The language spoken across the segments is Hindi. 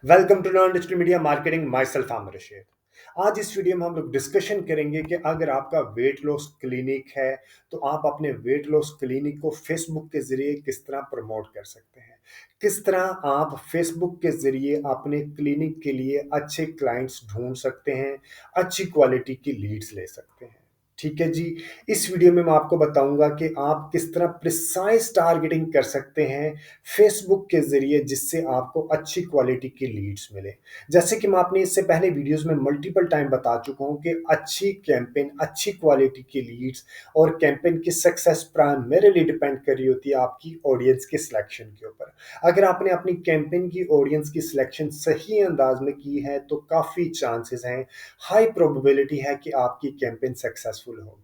Welcome to learn digital media marketing. Myself Aamir Rashid. आज इस वीडियो में हम लोग डिस्कशन करेंगे कि अगर आपका वेट लॉस क्लिनिक है तो आप अपने वेट लॉस क्लिनिक को फेसबुक के जरिए किस तरह प्रमोट कर सकते हैं, किस तरह आप फेसबुक के जरिए अपने क्लिनिक के लिए अच्छे क्लाइंट्स ढूंढ सकते हैं, अच्छी क्वालिटी की लीड्स ले सकते हैं। ठीक है जी। इस वीडियो में मैं आपको बताऊंगा कि आप किस तरह प्रिसाइज टारगेटिंग कर सकते हैं फेसबुक के जरिए, जिससे आपको अच्छी क्वालिटी की लीड्स मिले। जैसे कि मैं आपने इससे पहले वीडियोस में मल्टीपल टाइम बता चुका हूं कि अच्छी कैंपेन, अच्छी क्वालिटी की लीड्स और कैंपेन की सक्सेस प्राइमरीली डिपेंड कर रही होती है आपकी ऑडियंस के सिलेक्शन के ऊपर। अगर आपने अपनी कैंपेन की ऑडियंस की सिलेक्शन सही अंदाज में की है तो काफ़ी चांसेस हैं, हाई प्रोबेबिलिटी है कि आपकी कैंपेन सक्सेसफुल होगी।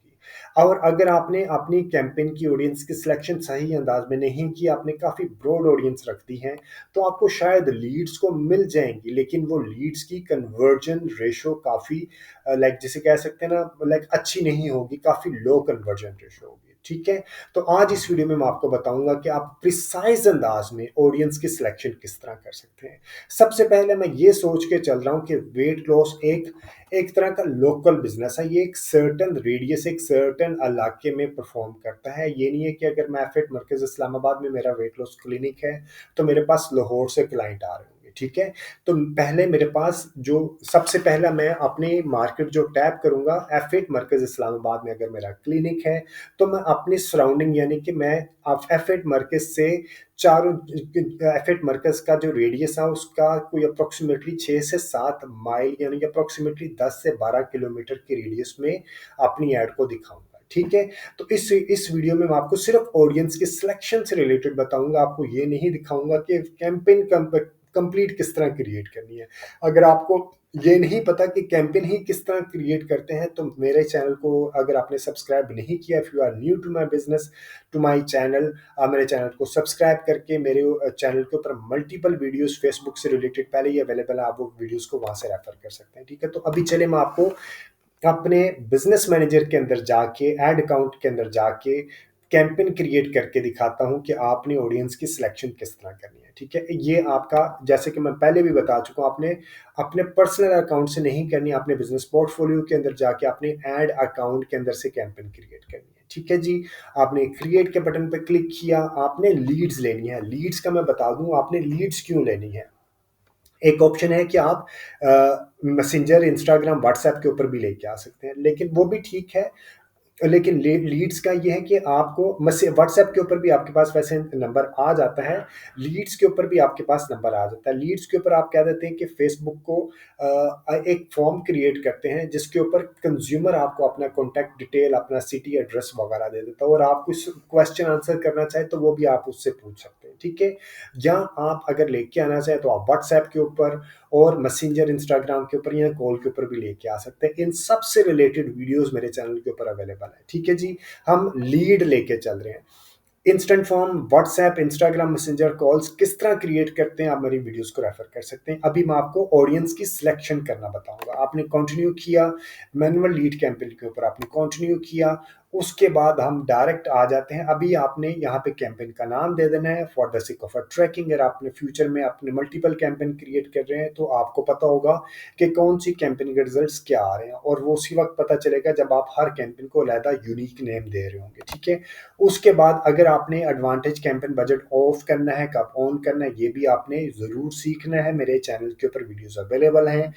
और अगर आपने अपनी कैंपेन की ऑडियंस की सिलेक्शन सही अंदाज में नहीं की, आपने काफ़ी ब्रॉड ऑडियंस रख दी है, तो आपको शायद लीड्स को मिल जाएंगी, लेकिन वो लीड्स की कन्वर्जन रेशो काफ़ी लाइक जिसे कह सकते हैं ना, लाइक अच्छी नहीं होगी, काफ़ी लो कन्वर्जन रेशो होगी। ठीक है। तो आज इस वीडियो में मैं आपको बताऊंगा कि आप प्रिसाइज अंदाज में ऑडियंस की सिलेक्शन किस तरह कर सकते हैं। सबसे पहले मैं ये सोच के चल रहा हूं कि वेट लॉस एक एक तरह का लोकल बिजनेस है। ये एक सर्टन रेडियस, एक सर्टन इलाके में परफॉर्म करता है। ये नहीं है कि अगर मैं फिट मरकज इस्लामाबाद में मेरा वेट लॉस क्लिनिक है तो मेरे पास लाहौर से क्लाइंट आ रहे होंगे। ठीक है। तो पहले मेरे पास जो सबसे पहला मैं अपनी मार्केट जो टैप करूंगा, एफिट मरकज इस्लामाबाद में अगर मेरा क्लिनिक है तो मैं अपनी सराउंडिंग यानी कि मैं एफिट मरकज से चारों एफिट मरकज का जो रेडियस है उसका कोई अप्रोक्सीमेटली 6 से 7 माइल यानी कि अप्रोक्सीमेटली 10 से 12 किलोमीटर के रेडियस में अपनी ऐड को दिखाऊंगा। ठीक है। तो इस वीडियो में मैं आपको सिर्फ ऑडियंस के सिलेक्शन से रिलेटेड बताऊंगा, आपको ये नहीं दिखाऊंगा कि कैंपेन कंप्लीट किस तरह क्रिएट करनी है। अगर आपको ये नहीं पता कि कैंपेन ही किस तरह क्रिएट करते हैं तो मेरे चैनल को अगर आपने सब्सक्राइब नहीं किया, if you are new to my business, to my channel, मेरे चैनल को सब्सक्राइब करके मेरे चैनल के ऊपर मल्टीपल वीडियोस फेसबुक से रिलेटेड पहले ही अवेलेबल है, आप वो वीडियोस को वहां से रेफर कर सकते हैं। ठीक है। तो अभी चले मैं आपको अपने बिजनेस मैनेजर के अंदर जाके, एड अकाउंट के अंदर जाके कैंपेन क्रिएट करके दिखाता हूं कि आपने ऑडियंस की सिलेक्शन किस तरह करनी है। ठीक है। ये आपका, जैसे कि मैं पहले भी बता चुका हूं, आपने अपने पर्सनल अकाउंट से नहीं करनी, आपने बिजनेस पोर्टफोलियो के अंदर जाके अपने एड अकाउंट के अंदर से कैंपेन क्रिएट करनी है। ठीक है जी। आपने क्रिएट के बटन पर क्लिक किया, आपने लीड्स लेनी है। लीड्स का मैं बता दूं आपने लीड्स क्यों लेनी है। एक ऑप्शन है कि आप मैसेंजर, इंस्टाग्राम, व्हाट्सएप के ऊपर भी लेके आ सकते हैं, लेकिन वो भी ठीक है। लेकिन लीड्स का ये है कि आपको व्हाट्सएप के ऊपर भी आपके पास वैसे नंबर आ जाता है, लीड्स के ऊपर भी आपके पास नंबर आ जाता है। लीड्स के ऊपर आप कह देते हैं कि फेसबुक को एक फॉर्म क्रिएट करते हैं जिसके ऊपर कंज्यूमर आपको अपना कॉन्टैक्ट डिटेल, अपना सिटी एड्रेस वगैरह दे देता है, और आप कुछ क्वेश्चन आंसर करना चाहे तो वो भी आप उससे पूछ सकते हैं। ठीक है। या आप अगर लेके आना चाहे तो आप व्हाट्सएप के ऊपर और मैसेंजर, इंस्टाग्राम के ऊपर या कॉल के ऊपर भी लेके आ सकते हैं। इन सब से रिलेटेड वीडियोस मेरे चैनल के ऊपर अवेलेबल है। ठीक है जी। हम लीड लेके चल रहे हैं। Instant form, WhatsApp, Instagram, messenger calls किस तरह क्रिएट करते हैं, आप मेरी वीडियोस को रेफर कर सकते हैं। अभी मैं आपको ऑडियंस की सिलेक्शन करना बताऊंगा। आपने कंटिन्यू किया, मैनुअल लीड कैंपेन के ऊपर आपने कंटिन्यू किया, उसके बाद हम डायरेक्ट आ जाते हैं। अभी आपने यहाँ पे कैंपेन का नाम दे देना है for the sake of a tracking. अगर आपने फ्यूचर में अपने मल्टीपल कैंपेन क्रिएट कर रहे हैं तो आपको पता होगा कि कौन सी कैंपेन के रिजल्ट्स क्या आ रहे हैं, और वो उसी वक्त पता चलेगा जब आप हर कैंपेन को अलहदा यूनिक नेम दे रहे होंगे। ठीक है। उसके बाद अगर आपने एडवांटेज कैंपेन बजट ऑफ करना है, कब ऑन करना है, ये भी आपने ज़रूर सीखना है। मेरे चैनल के ऊपर वीडियोस अवेलेबल हैं।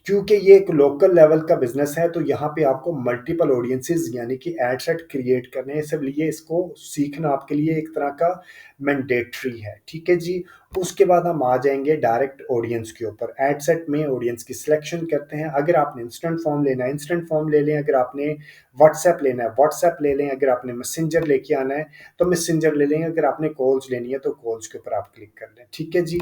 क्योंकि ये एक लोकल लेवल का बिजनेस है तो यहाँ पे आपको मल्टीपल ऑडियंसेस यानी कि एड सेट क्रिएट करने हैं, इसलिए इसको सीखना आपके लिए एक तरह का मैंडेटरी है। ठीक है जी। उसके बाद हम आ जाएंगे डायरेक्ट ऑडियंस के ऊपर। एड सेट में ऑडियंस की सिलेक्शन करते हैं। अगर आपने इंस्टेंट फॉर्म लेना है, इंस्टेंट फॉर्म ले लें। अगर आपने व्हाट्सएप लेना है, व्हाट्सएप ले लें। अगर आपने मैसेंजर लेके आना है तो मैसेंजर ले लें। अगर आपने कॉल्स लेनी है तो कॉल्स के ऊपर आप क्लिक कर लें। ठीक है जी।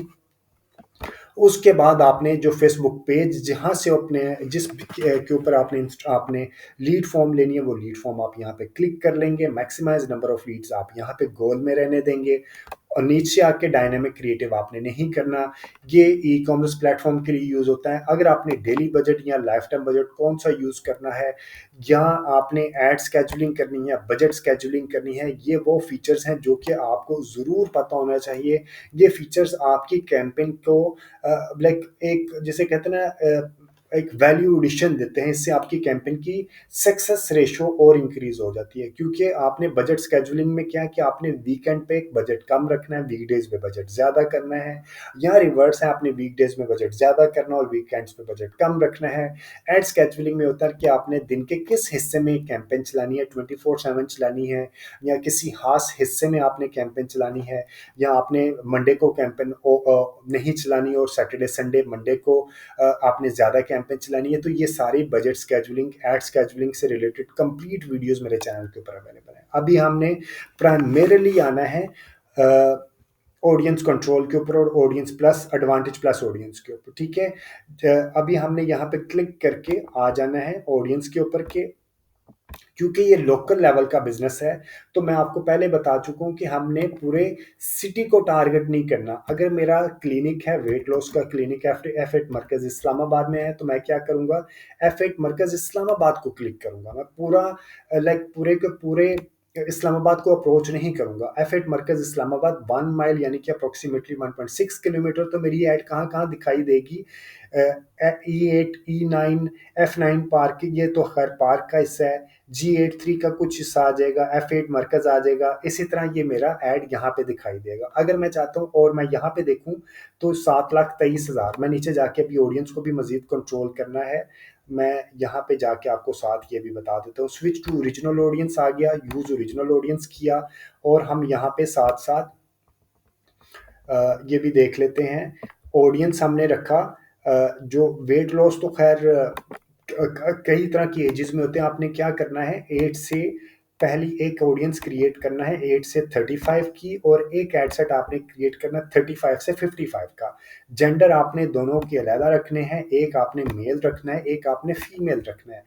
उसके बाद आपने जो फेसबुक पेज जहाँ से अपने जिस के ऊपर आपने लीड फॉर्म लेनी है, वो लीड फॉर्म आप यहाँ पे क्लिक कर लेंगे। मैक्सिमाइज नंबर ऑफ लीड्स आप यहाँ पे गोल में रहने देंगे। और नीचे आके डायनामिक क्रिएटिव आपने नहीं करना। ये ई कॉमर्स प्लेटफॉर्म के लिए यूज़ होता है। अगर आपने डेली बजट या लाइफ टाइम बजट कौन सा यूज़ करना है, या आपने एड स्केजुलिंग करनी है, बजट स्केजुलिंग करनी है, ये वो फीचर्स हैं जो कि आपको ज़रूर पता होना चाहिए। ये फीचर्स आपकी कैंपेन को लाइक एक जिसे कहते हैं ना एक वैल्यू एडिशन देते हैं। इससे आपकी कैंपेन की सक्सेस रेशो और इंक्रीज हो जाती है, क्योंकि आपने बजट स्केजुलिंग में क्या है कि आपने वीकेंड पे बजट कम रखना है, वीकडेज पे बजट ज़्यादा करना है, या रिवर्स है, आपने वीकडेज में बजट ज़्यादा करना है और वीकेंड्स पे बजट कम रखना है। एड स्केजुलिंग में होता है कि आपने दिन के किस हिस्से में कैंपेन चलानी है, 24/7 चलानी है, या किसी खास हिस्से में आपने कैंपेन चलानी है, या आपने मंडे को कैंपेन नहीं चलानी और सैटरडे संडे मंडे को आपने ज़्यादा कैंपेन चलानी है। तो ये सारी बजट स्केजुलिंग, एड स्केजुलिंग से रिलेटेड कंप्लीट वीडियोस मेरे चैनल के ऊपर अवेलेबल है। अभी हमने प्राइमरीली आना है ऑडियंस कंट्रोल के ऊपर और audience plus advantage plus audience के ऊपर, ठीक है। अभी हमने यहाँ पे क्लिक करके आ जाना है ऑडियंस के ऊपर के, क्योंकि ये लोकल लेवल का बिजनेस है। तो मैं आपको पहले बता चुका हूँ कि हमने पूरे सिटी को टारगेट नहीं करना। अगर मेरा क्लिनिक है, वेट लॉस का क्लिनिक एफ8 मरकज इस्लामाबाद में है, तो मैं क्या करूँगा, एफ8 मरकज इस्लामाबाद को क्लिक करूँगा। मैं पूरा लाइक पूरे के पूरे इस्लामाबाद को अप्रोच नहीं करूँगा। एफ8 मरकज इस्लामाबाद 1 माइल यानी कि अप्रोक्सीमेटली 1.6 किलोमीटर। तो मेरी ऐड कहाँ कहाँ दिखाई देगी, E8, E9, F9 पार्क, ये तो खैर पार्क का हिस्सा है। G83 का कुछ हिस्सा आ जाएगा, F8 मरकज आ जाएगा। इसी तरह ये मेरा ऐड यहाँ पे दिखाई देगा। अगर मैं चाहता हूँ और मैं यहाँ पे देखूँ तो 7,23,000। मैं नीचे जाके अभी ऑडियंस को भी मजीद कंट्रोल करना है। मैं यहाँ पे जाके आपको साथ ये भी बता देता हूँ, स्विच टू ओरिजिनल ऑडियंस आ गया, यूज ओरिजिनल ऑडियंस किया, और हम यहाँ पे साथ साथ ये भी देख लेते हैं। ऑडियंस हमने रखा जो वेट लॉस तो खैर कई तरह की एजेस में होते हैं। आपने क्या करना है, 8 से पहली एक ऑडियंस क्रिएट करना है 8 से 35 की, और एक एड सेट आपने क्रिएट करना है 35 से 55 का। जेंडर आपने दोनों के अलग रखने हैं, एक आपने मेल रखना है, एक आपने फीमेल रखना है।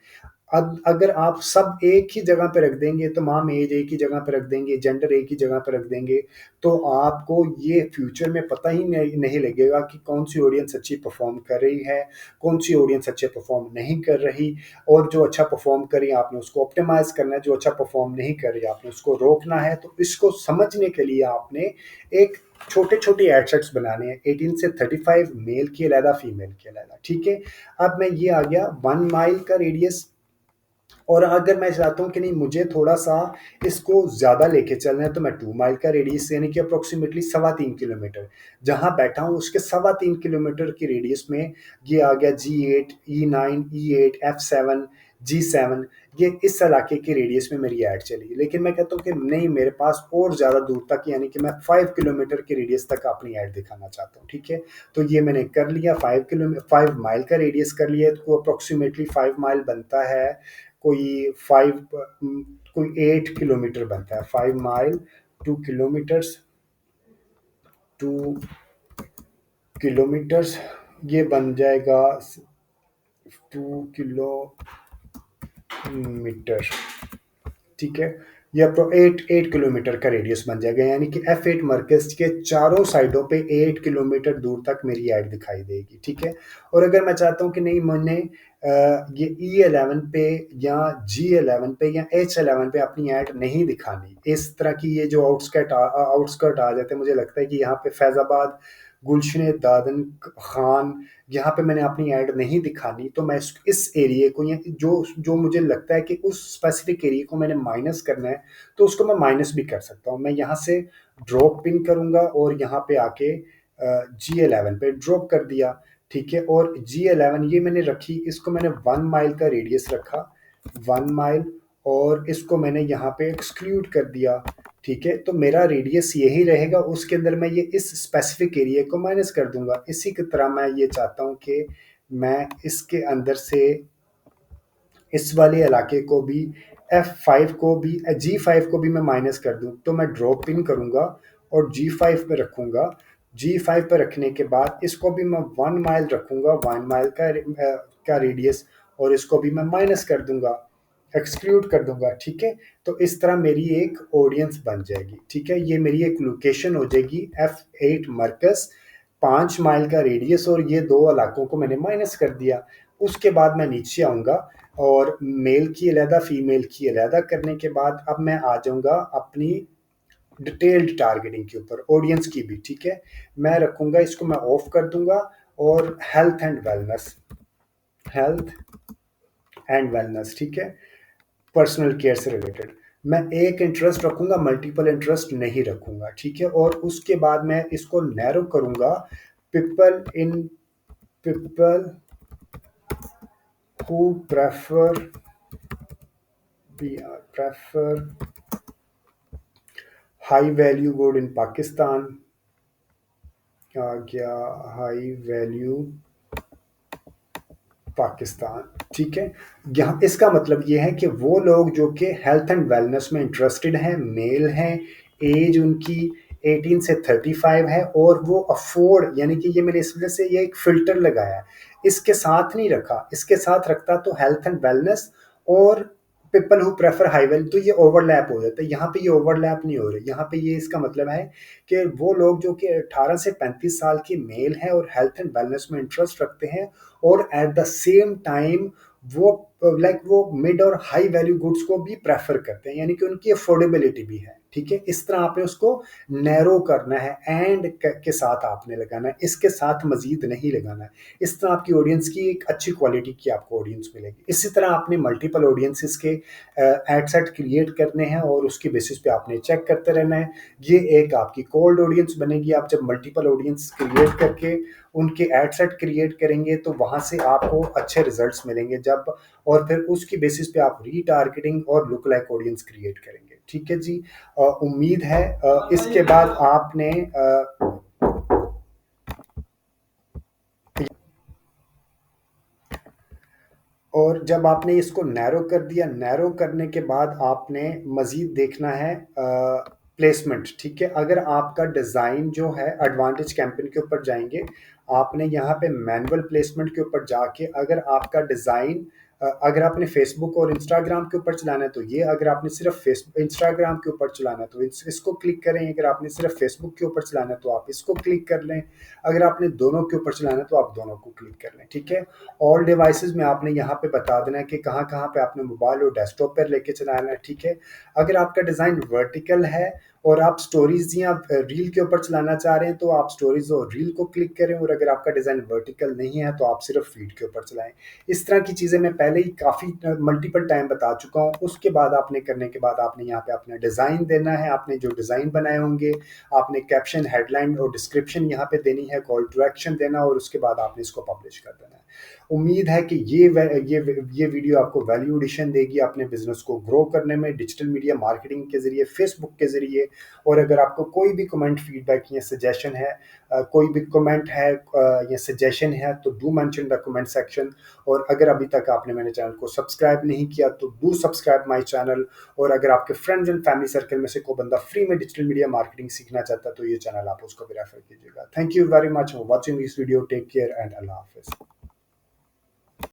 अब अगर आप सब एक ही जगह पे रख देंगे, तमाम एज एक ही जगह पे रख देंगे, जेंडर एक ही जगह पे रख देंगे, तो आपको ये फ्यूचर में पता ही नहीं लगेगा कि कौन सी ऑडियंस अच्छी परफॉर्म कर रही है, कौन सी ऑडियंस अच्छे परफॉर्म नहीं कर रही। और जो अच्छा परफॉर्म कर रही है आपने उसको ऑप्टिमाइज करना है, जो अच्छा परफॉर्म नहीं कर रही आपने उसको रोकना है। तो इसको समझने के लिए आपने एक छोटे छोटे एडसेट्स बनाने हैं, 18 से 35 मेल के अलहदा, फीमेल के अलहदा, ठीक है। अब मैं ये आ गया 1 माइल का रेडियस, और अगर मैं चाहता हूँ कि नहीं मुझे थोड़ा सा इसको ज़्यादा लेके चलना है, तो मैं 2 माइल का रेडियस यानी कि अप्रोक्सीमेटली 3.25 किलोमीटर, जहाँ बैठा हूँ उसके 3.25 किलोमीटर की रेडियस में ये आ गया G8, E9, E8, F7, G7। ये इस इलाके की रेडियस में मेरी ऐड चली। लेकिन मैं कहता हूँ कि नहीं, मेरे पास और ज़्यादा दूर तक यानी कि मैं 5 किलोमीटर की रेडियस तक अपनी ऐड दिखाना चाहता हूँ, ठीक है। तो ये मैंने कर लिया, 5 माइल का रेडियस कर लिया, तो अप्रोक्सीमेटली 5 माइल बनता है कोई 8 किलोमीटर बनता है। 5 माइल 2 किलोमीटर्स, 2 किलोमीटर्स ये बन जाएगा 2 किलोमीटर, ठीक है। ये आपको 8 किलोमीटर का रेडियस बन जाएगा, यानी कि F8 मरकज के चारों साइडों पे 8 किलोमीटर दूर तक मेरी ऐड दिखाई देगी, ठीक है। और अगर मैं चाहता हूँ कि नहीं मैंने ये E11 पे या G11 पे या H11 पे अपनी ऐड नहीं दिखानी, इस तरह की ये जो आउटस्कर्ट आ जाते हैं, मुझे लगता है कि यहाँ पे फैजाबाद, गुलशन दादन खान, यहाँ पे मैंने अपनी ऐड नहीं दिखानी, तो मैं इस एरिए को या जो जो मुझे लगता है कि उस स्पेसिफिक एरिए को मैंने माइनस करना है, तो उसको मैं माइनस भी कर सकता हूँ। मैं यहाँ से ड्रॉप पिन करूँगा और यहाँ पे आके G11 पे ड्रॉप कर दिया, ठीक है। और G11 ये मैंने रखी, इसको मैंने 1 माइल का रेडियस रखा, 1 माइल, और इसको मैंने यहाँ पे एक्सक्लूड कर दिया, ठीक है। तो मेरा रेडियस यही रहेगा, उसके अंदर मैं ये इस स्पेसिफिक एरिया को माइनस कर दूंगा। इसी की तरह मैं ये चाहता हूँ कि मैं इसके अंदर से इस वाले इलाके को भी, F5 को भी, G5 को भी मैं माइनस कर दूं, तो मैं ड्रॉप इन करूंगा और G5 पे रखूंगा। G5 पे रखने के बाद इसको भी मैं 1 माइल रखूंगा, 1 माइल का रेडियस, और इसको भी मैं माइनस कर दूंगा। एक्सक्लूड कर दूंगा, ठीक है। तो इस तरह मेरी एक ऑडियंस बन जाएगी, ठीक है। ये मेरी एक लोकेशन हो जाएगी F8 मरकज, 5 माइल का रेडियस, और ये दो इलाकों को मैंने माइनस कर दिया। उसके बाद मैं नीचे आऊंगा और मेल की अलहदा फीमेल की अलहदा करने के बाद अब मैं आ जाऊंगा अपनी डिटेल्ड टारगेटिंग के ऊपर, ऑडियंस की भी, ठीक है। मैं रखूंगा इसको, मैं ऑफ कर दूंगा, और health and wellness, health and wellness, ठीक है, पर्सनल केयर से रिलेटेड। मैं एक इंटरेस्ट रखूंगा, मल्टीपल इंटरेस्ट नहीं रखूंगा, ठीक है। और उसके बाद मैं इसको नैरो करूंगा, people in people who prefer high value good in Pakistan. आ गया हाई वैल्यू पाकिस्तान, ठीक है। यहाँ इसका मतलब ये है कि वो लोग जो कि हेल्थ एंड वेलनेस में इंटरेस्टेड हैं, मेल हैं, एज उनकी 18 से 35 है, और वो अफोर्ड, यानी कि ये मैंने इस वजह से ये एक फिल्टर लगाया, इसके साथ नहीं रखा, इसके साथ रखता तो हेल्थ एंड वेलनेस और people who prefer high value, तो ये ओवरलैप हो जाता है। यहाँ पे ये ओवरलैप नहीं हो रही, यहाँ पे ये इसका मतलब है कि वो लोग जो कि 18 से 35 साल की मेल हैं और हेल्थ एंड वेलनेस में इंटरेस्ट रखते हैं, और एट द सेम टाइम वो वो मिड और हाई वैल्यू गुड्स को भी प्रेफर करते हैं, यानी कि उनकी अफोर्डेबिलिटी भी है, ठीक है। इस तरह आपने उसको नैरो करना है, एंड के साथ आपने लगाना है, इसके साथ मजीद नहीं लगाना है। इस तरह आपकी ऑडियंस की एक अच्छी क्वालिटी की आपको ऑडियंस मिलेगी। इसी तरह आपने मल्टीपल ऑडियंसेस के एड सेट क्रिएट करने हैं, और उसके बेसिस पे आपने चेक करते रहना है। ये एक आपकी कोल्ड ऑडियंस बनेगी। आप जब मल्टीपल ऑडियंस क्रिएट करके उनके एड सेट क्रिएट करेंगे तो वहां से आपको अच्छे रिजल्ट्स मिलेंगे जब, और फिर उसकी बेसिस पे आप रीटारगेटिंग और लुक लाइक ऑडियंस क्रिएट करेंगे, ठीक है जी। उम्मीद है इसके बाद आपने और जब आपने इसको नैरो कर दिया, नैरो करने के बाद आपने मजीद देखना है प्लेसमेंट, ठीक है। अगर आपका डिज़ाइन जो है, एडवांटेज कैंपेन के ऊपर जाएंगे, आपने यहाँ पे मैनुअल प्लेसमेंट के ऊपर जाके अगर आपका डिज़ाइन, अगर आपने फेसबुक और इंस्टाग्राम के ऊपर चलाना है तो ये, अगर आपने सिर्फ फेसबुक इंस्टाग्राम के ऊपर चलाना है तो इसको क्लिक करें, अगर आपने सिर्फ फेसबुक के ऊपर चलाना है तो आप इसको क्लिक कर लें, अगर आपने दोनों के ऊपर चलाना है तो आप दोनों को क्लिक कर लें, ठीक है। ऑल डिवाइसेस में आपने यहाँ पे बता देना है कि कहाँ कहाँ पे आपने मोबाइल और डेस्कटॉप पर लेके चलाना है, ठीक है। अगर आपका डिज़ाइन वर्टिकल है और आप स्टोरीज या रील के ऊपर चलाना चाह रहे हैं तो आप स्टोरीज और रील को क्लिक करें, और अगर आपका डिज़ाइन वर्टिकल नहीं है तो आप सिर्फ फीड के ऊपर चलाएं। इस तरह की चीज़ें मैं पहले ही काफ़ी मल्टीपल टाइम बता चुका हूँ। उसके बाद आपने करने के बाद आपने यहाँ पे अपना डिज़ाइन देना है, आपने जो डिज़ाइन बनाए होंगे, आपने कैप्शन, हेडलाइन और डिस्क्रिप्शन यहाँ पे देनी है, कॉल टू एक्शन देना, और उसके बाद आपने इसको पब्लिश कर देना है। उम्मीद है कि ये वीडियो आपको वैल्यू एडिशन देगी अपने बिजनेस को ग्रो करने में, डिजिटल मीडिया मार्केटिंग के जरिए, फेसबुक के जरिए। और अगर आपको कोई भी कमेंट, फीडबैक या सजेशन है, कोई भी कमेंट है या सजेशन है, तो do mention the comment section. और अगर अभी तक आपने मेरे चैनल को सब्सक्राइब नहीं किया तो डू सब्सक्राइब माय चैनल। और अगर आपके फ्रेंड्स एंड फैमिली सर्कल में से कोई बंदा फ्री में डिजिटल मीडिया मार्केटिंग सीखना चाहता है तो ये चैनल आप उसको भी रेफर कीजिएगा। Thank you very much for watching this video. Take care and अल्लाह हाफिज।